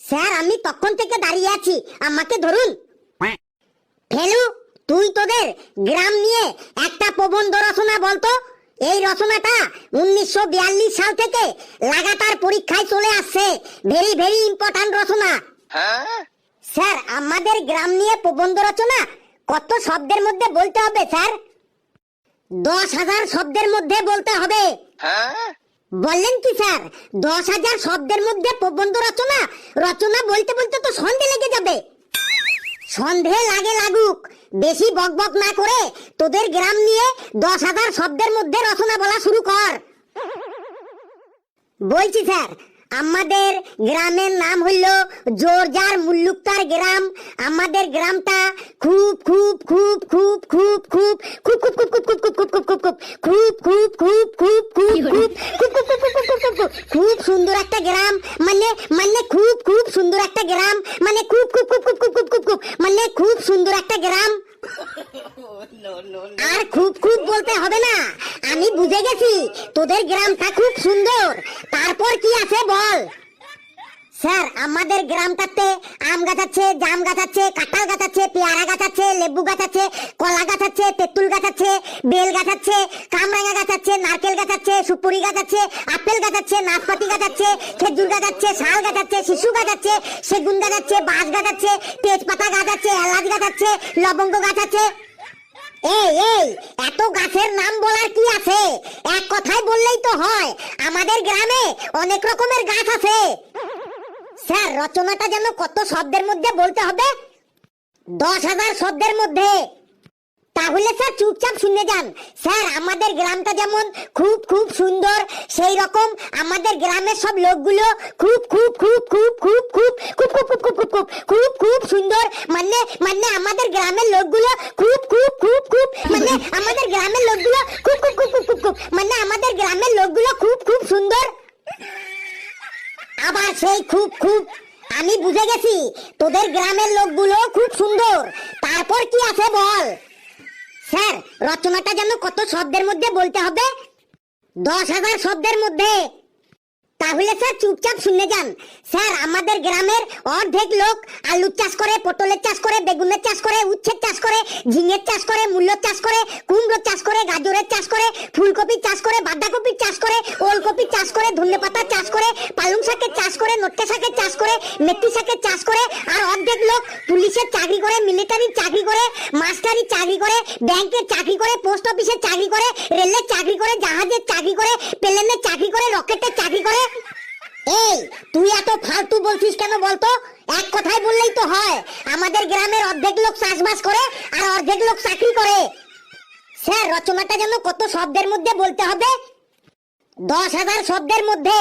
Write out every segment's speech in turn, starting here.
Sir আমি তখন থেকে দাঁড়িয়ে আছি, আমাকে ধরুন। ফেলু, তুই তোদের গ্রাম নিয়ে একটা প্রবন্ধ রচনা বলতো। এই রচনাটা 1942 সাল থেকে লাগাতার পরীক্ষায় চলে আসছে। ভেরি ভেরি ইম্পর্টেন্ট রচনা। স্যার আমাদের গ্রাম নিয়ে প্রবন্ধ রচনা কত শব্দের মধ্যে বলতে হবে স্যার? 10,000 শব্দের মধ্যে বলতে হবে। বললেন কি স্যার? 10,000 শব্দের মধ্যে প্রবন্ধ রচনা রচনা বলতে বলতে তো সন্ধে লেগে যাবে। সন্ধে লাগে লাগুক, বেশি বকবক না করে তোদের গ্রাম নিয়ে 10,000 শব্দের মধ্যে রচনা বলা শুরু কর। বলছি স্যার, আমাদের গ্রামের নাম হইল জোরজার মুল্লুকতার গ্রাম। আমাদের গ্রামটা খুব খুব খুব খুব খুব খুব খুব খুব খুব খুব খুব খুব খুব খুব খুব খুব খুব খুব খুব সুন্দর একটা গ্রাম। মানে মানে খুব খুব সুন্দর একটা গ্রাম। মানে খুব খুব খুব খুব খুব খুব খুব মানে খুব সুন্দর একটা গ্রাম। আর খুব খুব বলতে হবে না, আমি বুঝে গেছি তোদের গ্রামটা খুব সুন্দর। তারপর কি আছে বল। স্যার আমাদের গ্রামটাতে আম গাছ আছে, জাম গাছ আছে, কাঁঠাল গাছ আছে, পেয়ারা গাছ আছে, লেবু গাছ আছে, কলা গাছ আছে, তেঁতুল গাছ আছে, বেল গাছ আছে, কামরাঙা গাছ আছে, নারকেল গাছ আছে, সুপুরি গাছ আছে, আপেল গাছ আছে, নাশপাতি গাছ আছে, খেজুর গাছ আছে, শাল গাছ আছে, শিশু গাছ আছে, সেগুন গাছ আছে, বাঁশ গাছ আছে, তেজপাতা গাছ আছে, এলাচ গাছ আছে, লবঙ্গ গাছ আছে। এই এই এত গাছের নাম বলার কি আছে? এক কথায় বললেই তো হয়, আমাদের গ্রামে অনেক রকমের গাছ আছে। স্যার রচনাটা যেন কত শব্দের মধ্যে বলতে হবে? 10,000 শব্দের মধ্যে। তাহলে স্যার চুপচাপ শুনে যান। স্যার আমাদের গ্রামটা যেমন খুব খুব সুন্দর, সেই রকম আমাদের গ্রামের সব লোকগুলো খুব খুব খুব খুব খুব খুব খুব খুব খুব খুব খুব খুব খুব সুন্দর। মানে মানে আমাদের গ্রামের লোকগুলো খুব খুব খুব খুব মানে আমাদের গ্রামের লোকগুলো খুব খুব খুব খুব খুব মানে আমাদের গ্রামের লোকগুলো খুব খুব সুন্দর। আবার সেই খুব খুব। আমি বুঝে গেছি তোদের গ্রামের লোকগুলো খুব সুন্দর। তারপর কি আছে বল। স্যার রচনাটা যেন কত শব্দের মধ্যে বলতে হবে? 10,000 শব্দের মধ্যে। তাহলে স্যার চুপচাপ শুনে যান। স্যার আমাদের গ্রামের অর্ধেক লোক আলুর চাষ করে, পটলের চাষ করে, বেগুনের চাষ করে, উচ্ছের চাষ করে, ঝিঙের চাষ করে, মূলোর চাষ করে, কুমড়োর চাষ করে, গাজরের চাষ করে, ফুলকপির চাষ করে, বাঁধাকপির চাষ করে, ওলকপির চাষ করে, ধনেপাতার চাষ করে, পালং শাকের চাষ করে, নোটে শাকের চাষ করে, মেথি শাকের চাষ করে। আর অর্ধেক লোক পুলিশের চাকরি করে, মিলিটারির চাকরি করে, মাস্টারির চাকরি করে, ব্যাংকের চাকরি করে, পোস্ট অফিসের চাকরি করে, রেলের চাকরি করে, জাহাজের চাকরি করে, প্লেনের চাকরি করে, রকেটের চাকরি করে। এই তুই এত ফালতু বলছিস কেন বলতো? এক কথায় বললেই তো হয়, আমাদের গ্রামের অর্ধেক লোক চাষবাস করে আর অর্ধেক লোক চাকরি করে। স্যার রচনাটা যেন কত শব্দের মধ্যে বলতে হবে? 10,000 শব্দের মধ্যে।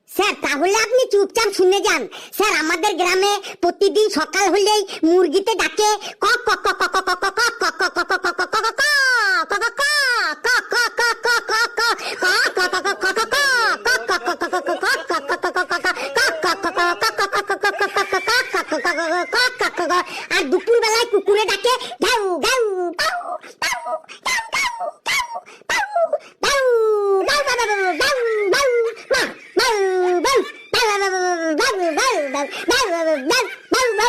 স্যার তাহলে আপনি চুপচাপ শুনে যান। স্যার আমাদের গ্রামে প্রতিদিন সকাল হলেই মুরগিতে ডাকে কক কক কক কক কক কক কক কক কক কক কক কক কক। আর দুপুর বেলায় কুকুরে ডাকে গাউ গাউ গাউ গাউ গাউ গাউ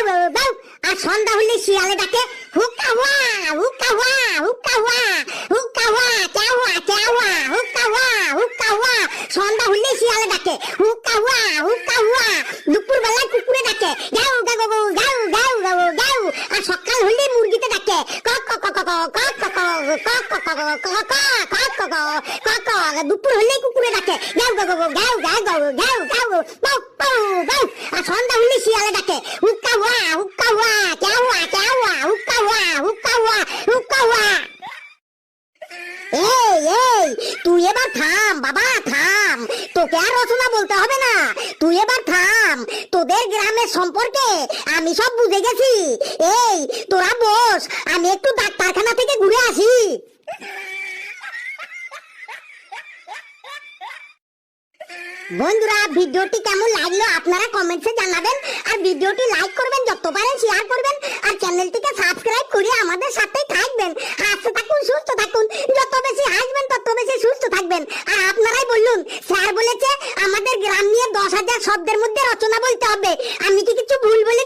গাউ গাউ। আর সন্ধ্যা হলে শিয়ালে ডাকে হুক্কা হুয়া হুক্কা হুয়া হুক্কা হুয়া হুক্কা হুয়া ক্যা হুয়া ক্যা হুয়া হুক্কা হুয়া হুক্কা হুয়া। সন্ধ্যা হলে শিয়ালে ডাকে হুক্কা হুয়া হুক্কা হুয়া। দুপুর বেলায় কুকুরে ডাকে গাউ গাউ গাউ গাউ গাউ গাউ গাউ। আর সকাল হলে মুরগিতে ডাকে কক কক কক কক কক কক কক কক কক কক। দুপুর হলে কুকুরে ডাকে গাউ গাউ গাউ গাউ গাউ গাউ গাউ গাউ গাউ গাউ। আর সন্ধ্যা হলে শিয়ালে ডাকে হুক্কা হুয়া হুক্কা হুয়া ক্যা হুয়া ক্যা হুয়া হুক্কা হুয়া হুক্কা হুয়া হুক্কা হুয়া। এই এই তুই এবার থাম বাবা থাম, তোকে আর রচনা বলতে হবে না, তুই এবার থাম। তোদের গ্রামের সম্পর্কে আমি সব বুঝে গেছি। এই তোরা বস, আমি একটু ডাক্তারখানা থেকে ঘুরে আসি। বন্ধুরা ভিডিওটি কেমন লাগলো আপনারা কমেন্টসে জানাবেন, আর ভিডিওটি লাইক করবেন, যত পারেন শেয়ার করবেন, আর চ্যানেলটিকে সাবস্ক্রাইব করে আমাদের সাথেই থাকবেন। হাসতে থাকুন, সুস্থ থাকুন, যত বেশি হাসবেন তত বেশি সুস্থ থাকবেন। আর আপনারাই বলুন, স্যার বলেছে আমাদের গ্রাম নিয়ে 10,000 শব্দের মধ্যে রচনা বলতে হবে, আমি কি কিছু ভুল বলে